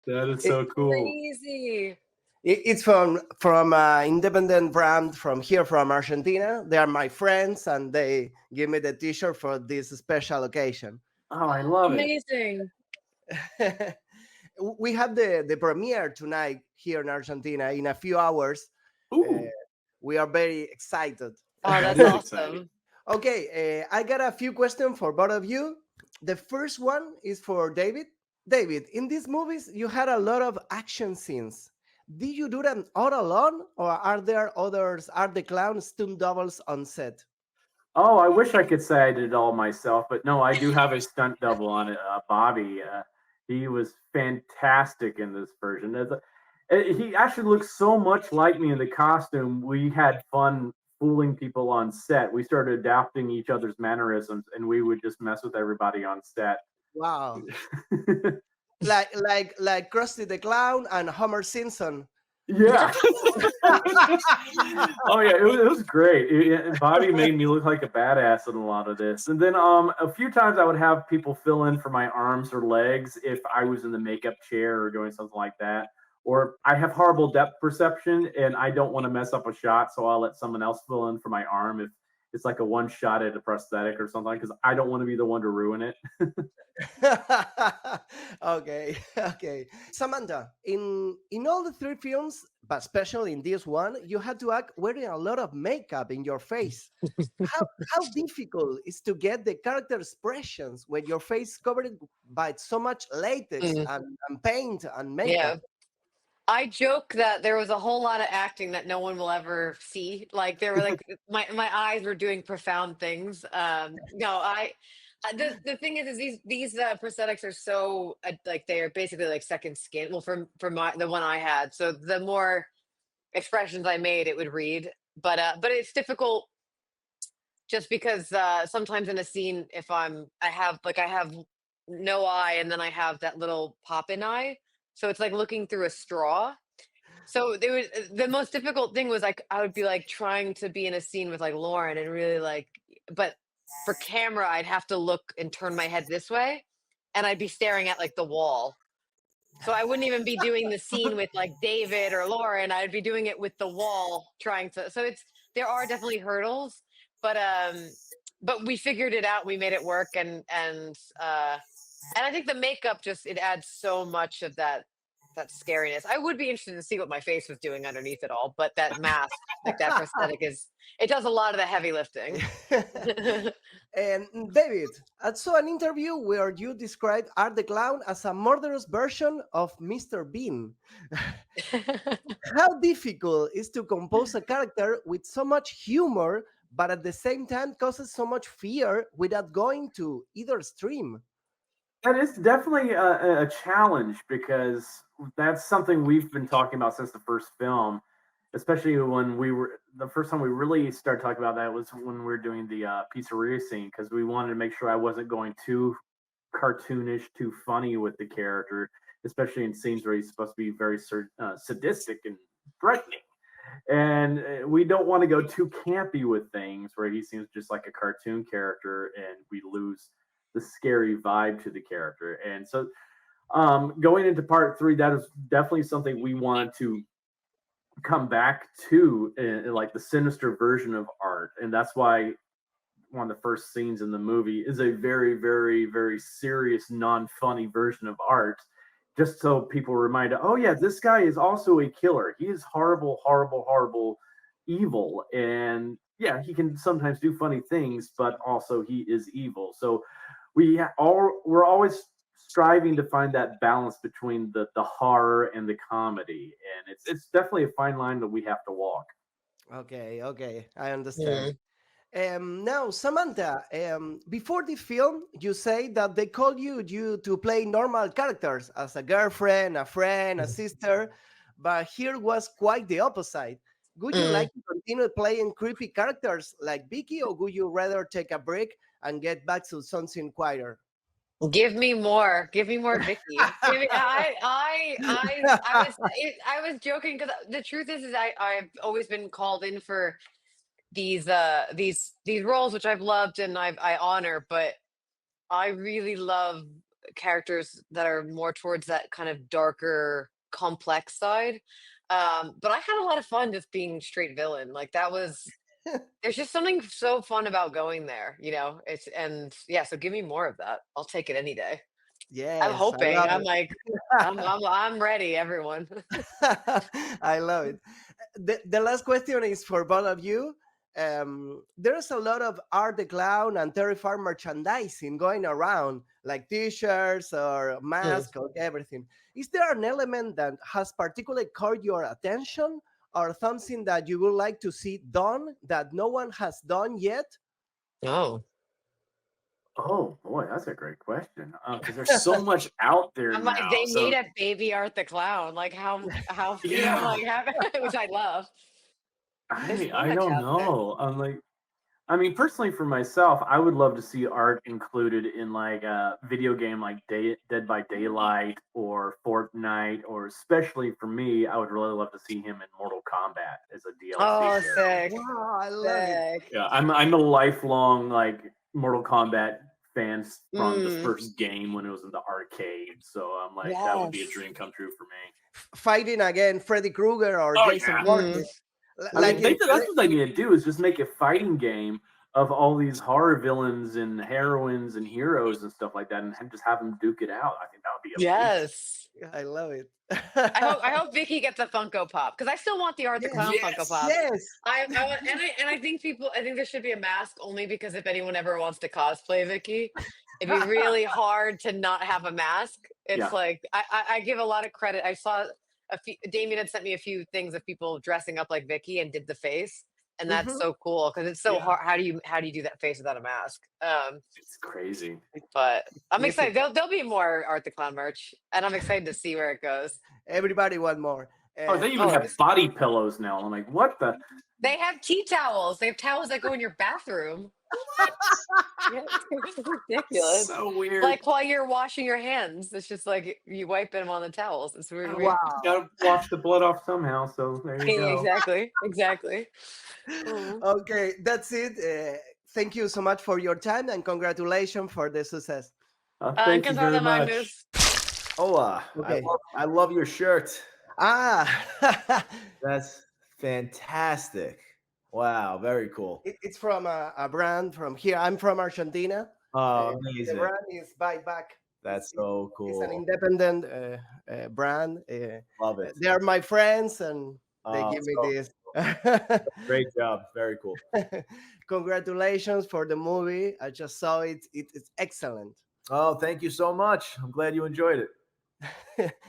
That is so cool. Crazy. It's from independent brand from here from Argentina. They are my friends, and they give me the T-shirt for this special occasion. Oh, I love it. Amazing. We have the premiere tonight here in Argentina in a few hours. Ooh. We are very excited. Oh, That that's is awesome. exciting. Okay, I got a few questions for both of you. The first one is for David. David, in these movies, you had a lot of action scenes. Did you do them all alone, or are there others? Are the clown stunt doubles on set? Oh, I wish I could say I did it all myself, but no, I do have a stunt double on it, Bobby. He was fantastic in this version. He actually looks so much like me in the costume. We had fun fooling people on set. We started adapting each other's mannerisms, and we would just mess with everybody on set. Wow. like Krusty the Clown and Homer Simpson. Yeah. Oh yeah, it was great. Bobby made me look like a badass in a lot of this. And then a few times I would have people fill in for my arms or legs if I was in the makeup chair or doing something like that. Or I have horrible depth perception and I don't want to mess up a shot, so I'll let someone else fill in for my arm if it's like a one shot at a prosthetic or something, because I don't want to be the one to ruin it. Okay. Samantha, in all the three films, but especially in this one, you had to act wearing a lot of makeup in your face. How difficult is to get the character expressions when your face covered by so much latex and paint and makeup? Yeah. I joke that there was a whole lot of acting that no one will ever see. Like there were like my eyes were doing profound things. The thing is these prosthetics are so like they are basically like second skin. Well, for the one I had, so the more expressions I made, it would read. But it's difficult just because sometimes in a scene, if I have no eye and then I have that little pop in eye. So it's like looking through a straw. So the most difficult thing was like I would be like trying to be in a scene with like Lauren and really like, but for camera I'd have to look and turn my head this way, and I'd be staring at like the wall. So I wouldn't even be doing the scene with like David or Lauren. I'd be doing it with the wall trying to. So there are definitely hurdles, but we figured it out. We made it work, and I think the makeup it adds so much of that scariness. I would be interested to see what my face was doing underneath it all, but that mask, like that prosthetic, it does a lot of the heavy lifting. And David, I saw an interview where you described Art the Clown as a murderous version of Mr. Bean. How difficult is to compose a character with so much humor, but at the same time causes so much fear without going to either extreme? That is definitely a challenge, because that's something we've been talking about since the first film, especially when the first time we really started talking about that was when we were doing the pizzeria scene, because we wanted to make sure I wasn't going too cartoonish, too funny with the character, especially in scenes where he's supposed to be very sadistic and threatening. And we don't want to go too campy with things where he seems just like a cartoon character and we lose the scary vibe to the character. And so going into part 3, that is definitely something we want to come back to, in like the sinister version of Art. And that's why one of the first scenes in the movie is a very, very, very serious, non-funny version of Art, just so people are reminded, oh yeah, this guy is also a killer. He is horrible, horrible, horrible, evil. And yeah, he can sometimes do funny things, but also he is evil. So we're always striving to find that balance between the horror and the comedy, and it's definitely a fine line that we have to walk. Okay, I understand. Now, Samantha, before this film, you say that they called you to play normal characters as a girlfriend, a friend, a sister, but here was quite the opposite. Would you like to continue playing creepy characters like Vicky, or would you rather take a break and get back to something quieter? Give me more Vicky. I was joking, because the truth is I've always been called in for these roles, which I've loved and I honor, but I really love characters that are more towards that kind of darker, complex side. But I had a lot of fun just being straight villain. Like that was there's just something so fun about going there, you know. It's and yeah, so give me more of that. I'll take it any day. I'm Yes, I hoping. love I'm it. like, I'm ready, everyone. I love it. The last question is for both of you. There's a lot of Art the Clown and Terrifier merchandising going around, like T-shirts or Mm. masks or everything. Is there an element that has particularly caught your attention, or something that you would like to see done that no one has done yet? Oh, Oh boy, that's a great question. Because there's so much out there I'm like, now. they So need a baby Art the Clown. Like how you know, yeah, like how, which I love. There's so I much don't out there. know. I'm like, I mean, personally for myself, I would love to see art included in like a video game like Dead by Daylight or Fortnite, or especially for me, I would really love to see him in Mortal Kombat as a DLC Oh, character. sick. Wow, I love it. Sick. Yeah, I'm a lifelong like Mortal Kombat fan from the Mm, first game when it was in the arcade. So I'm like, that would be a yes. dream come true for me. Fighting again Freddy Krueger or Oh Jason yeah. Voorhees. I Like mean, in that's what they need to do is just make a fighting game of all these horror villains and heroines and heroes and stuff like that, and just have them duke it out. I think that would be amazing. Yes. I love it. I hope Vicky gets a Funko Pop because I still want the Art the Yes, Clown Funko Pop. yes. I want, and I think I think there should be a mask only because if anyone ever wants to cosplay Vicky, it'd be really hard to not have a mask. It's Yeah. like I give a lot of credit. I saw a few. Damien had sent me a few things of people dressing up like Vicky and did the face, and that's Mhm. so cool because it's so Yeah. hard. How do you do that face without a mask? It's crazy. But I'm Me excited. too. There'll be more Art the Clown merch, and I'm excited to see where it goes. Everybody want more. Oh, they even have Always. body pillows now. I'm like, what the? They have tea towels. They have towels that go in your bathroom. Yeah, it's ridiculous. So weird. Like while you're washing your hands, it's just like you wipe them on the towels. It's weird. Wow. Gotta wash the blood off somehow. So there you go. Exactly. Exactly. Mhm. Okay, that's it. Thank you so much for your time and congratulations for the success. Thank you very Encantada, much. Magnus. Hola. Okay. I love your shirt. Ah, That's fantastic. Wow, very cool. it's from a brand from here. I'm from Argentina. Oh, The amazing. brand is Bite Back. That's so It's an cool. independent brand. Love it. They are my friends and they Oh, give me so this. great job. Very cool. Congratulations for the movie. I just saw it. It's excellent. Oh, thank you so much. I'm glad you enjoyed it.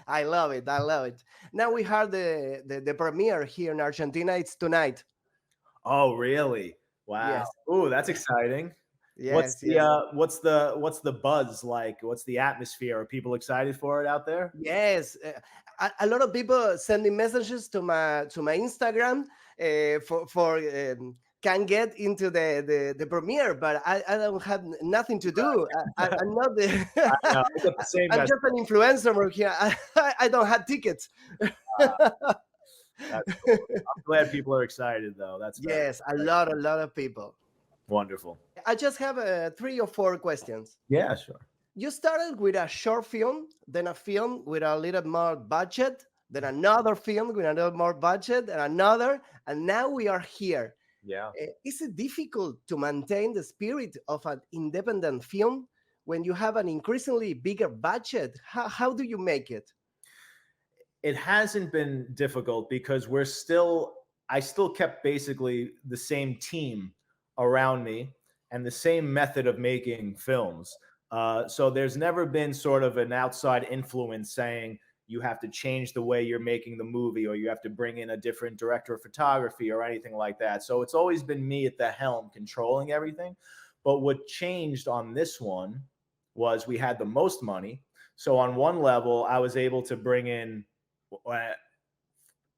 I love it. I love it. Now we have the premiere here in Argentina. It's tonight. Oh, really? Wow. Yes. Ooh, that's exciting. Yes. Yes. What's the buzz like? What's the atmosphere? Are people excited for it out there? Yes, a lot of people sending messages to my Instagram for can get into the premiere, but I don't have nothing to do. I'm not the I know, I get the same I'm message. just an influencer over here. I don't have tickets. That's cool. I'm glad people are excited though. That's very Yes, a lot of people. wonderful. I just have 3 or 4 questions. Yeah, sure. You started with a short film, then a film with a little more budget, then another film with a little more budget, and another, and now we are here. Yeah. Is it difficult to maintain the spirit of an independent film when you have an increasingly bigger budget? How do you make it? It hasn't been difficult because I still kept basically the same team around me and the same method of making films. So there's never been sort of an outside influence saying you have to change the way you're making the movie or you have to bring in a different director of photography or anything like that. So it's always been me at the helm controlling everything. But what changed on this one was we had the most money. So on one level, I was able to bring in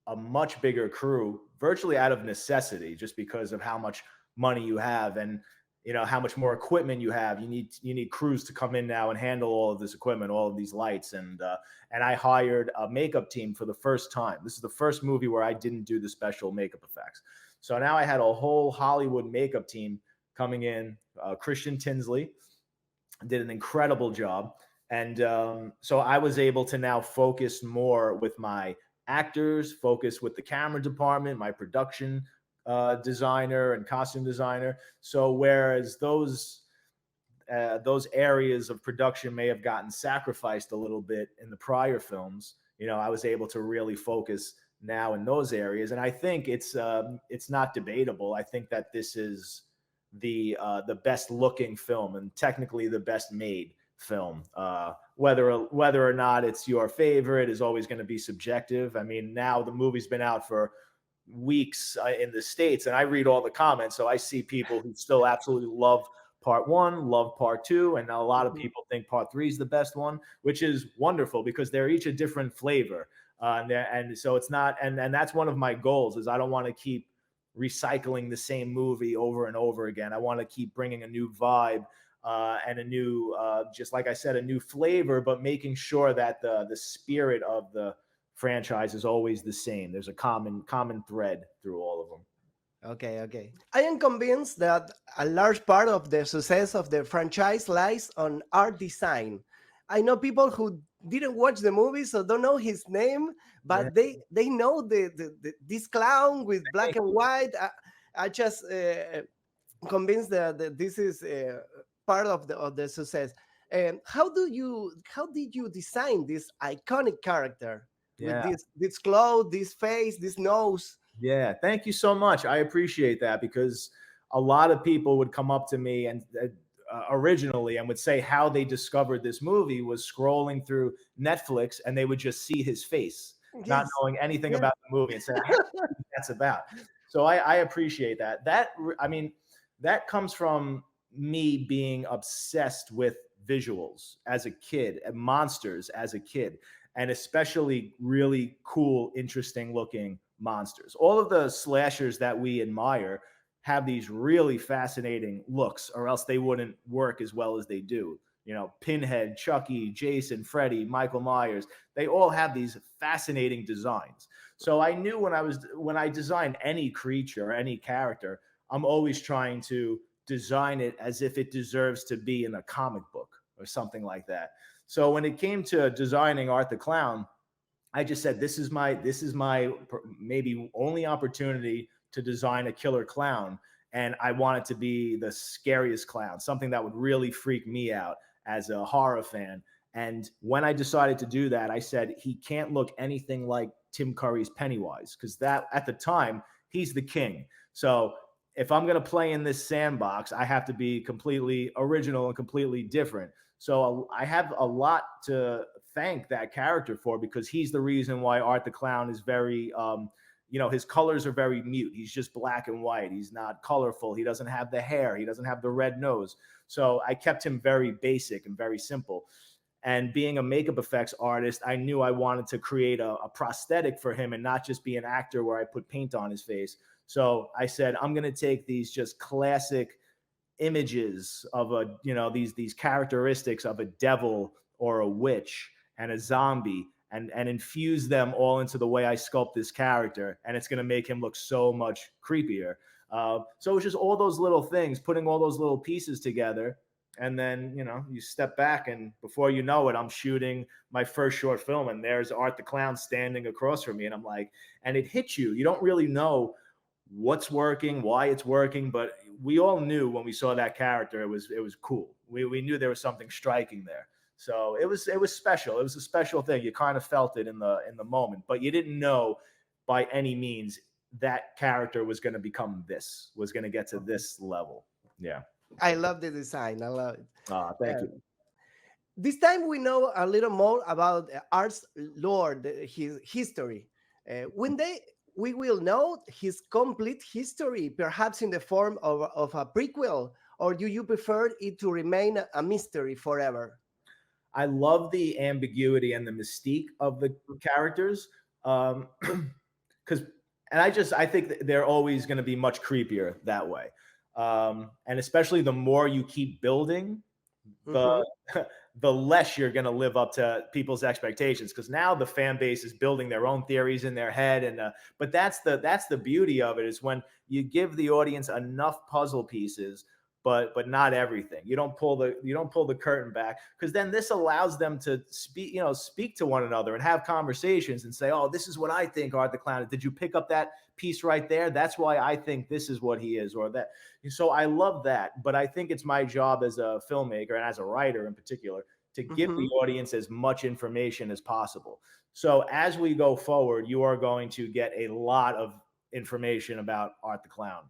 a much bigger crew virtually out of necessity, just because of how much money you have and how much more equipment you have. You need crews to come in now and handle all of this equipment, all of these lights, and I hired a makeup team for the first time. This is the first movie where I didn't do the special makeup effects. So now I had a whole Hollywood makeup team coming in. Christian Tinsley did an incredible job. And so I was able to now focus more with my actors, focus with the camera department, my production designer and costume designer. So whereas those areas of production may have gotten sacrificed a little bit in the prior films, you know, I was able to really focus now in those areas. And I think it's not debatable. I think that this is the best looking film and technically the best made film. Whether or not it's your favorite is always going to be subjective. I mean, now the movie's been out for weeks in the States, and I read all the comments, so I see people who still absolutely love part 1, love part 2, and a lot of people think part 3 is the best one, which is wonderful because they're each a different flavor. And so it's not, and that's one of my goals is I don't want to keep recycling the same movie over and over again. I want to keep bringing a new vibe and a new, just like I said, a new flavor, but making sure that the spirit of the franchise is always the same. There's a common thread through all of them. Okay. I am convinced that a large part of the success of the franchise lies on art design. I know people who didn't watch the movie, so don't know his name, but they know this clown with black and white. I just convinced that this is part of the success. How did you design this iconic character with this clothes, this face, this nose? Yeah, thank you so much. I appreciate that because a lot of people would come up to me and originally and would say how they discovered this movie was scrolling through Netflix and they would just see his face, not knowing anything about the movie and say, I don't know what that's about. So I appreciate that. That comes from me being obsessed with visuals as a kid and monsters as a kid, and especially really cool, interesting looking monsters. All of the slashers that we admire have these really fascinating looks, or else they wouldn't work as well as they do. You know, Pinhead, Chucky, Jason, Freddy, Michael Myers, they all have these fascinating designs. So I knew when I design any creature or any character, I'm always trying to design it as if it deserves to be in a comic book or something like that. So when it came to designing Art the Clown, I just said, this is my maybe only opportunity to design a killer clown. And I want it to be the scariest clown, something that would really freak me out as a horror fan. And when I decided to do that, I said, he can't look anything like Tim Curry's Pennywise, because that at the time, he's the king. So if I'm going to play in this sandbox, I have to be completely original and completely different. So I have a lot to thank that character for, because he's the reason why Art the Clown is very, his colors are very mute. He's just black and white. He's not colorful. He doesn't have the hair. He doesn't have the red nose. So I kept him very basic and very simple. And being a makeup effects artist, I knew I wanted to create a prosthetic for him and not just be an actor where I put paint on his face. So I said, I'm going to take these just classic images of these characteristics of a devil or a witch and a zombie and infuse them all into the way I sculpt this character. And it's going to make him look so much creepier. So it's just all those little things, putting all those little pieces together. And then, you step back and before you know it, I'm shooting my first short film and there's Art the Clown standing across from me. And I'm like, and it hits you. You don't really know what's working, why it's working, but we all knew when we saw that character, it was cool. We knew there was something striking there. So it was special. It was a special thing. You kind of felt it in the moment, but you didn't know by any means that character was going to become was going to get to this level. Yeah. I love the design. I love it. Thank you. This time we know a little more about Art's lore, his history. We will know his complete history, perhaps in the form of a prequel, or do you prefer it to remain a mystery forever? I love the ambiguity and the mystique of the characters, I think they're always going to be much creepier that way. And especially the more you keep building, the less you're going to live up to people's expectations, because now the fan base is building their own theories in their head. But that's the beauty of it, is when you give the audience enough puzzle pieces but not everything. You don't pull the curtain back, because then this allows them to speak to one another and have conversations and say, oh, this is what I think Art the Clown. Did you pick up that piece right there? That's why I think this is what he is, or that. So I love that, but I think it's my job as a filmmaker and as a writer in particular to give the audience as much information as possible. So as we go forward, you are going to get a lot of information about Art the Clown,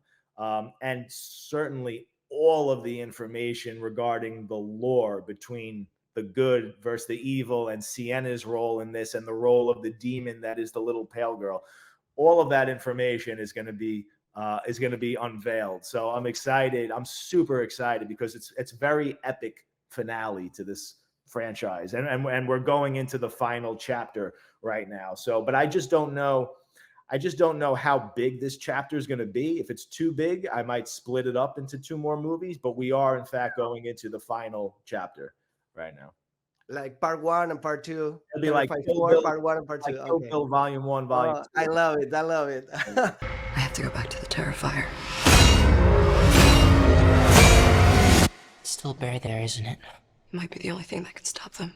and certainly all of the information regarding the lore between the good versus the evil, and Sienna's role in this, and the role of the demon that is the little pale girl. All of that information is going to be unveiled. So I'm excited. I'm super excited, because it's very epic finale to this franchise, and we're going into the final chapter right now. So, but I just don't know how big this chapter is going to be. If it's too big, I might split it up into 2 more movies, but we are in fact going into the final chapter right now. Like part 1 and part 2. It'll be like part 1 and part 2. Kill Bill Volume 1, Volume 2. I love it. I love it. I have to go back to the Terrifier. It's still buried there, isn't it? It might be the only thing that can stop them.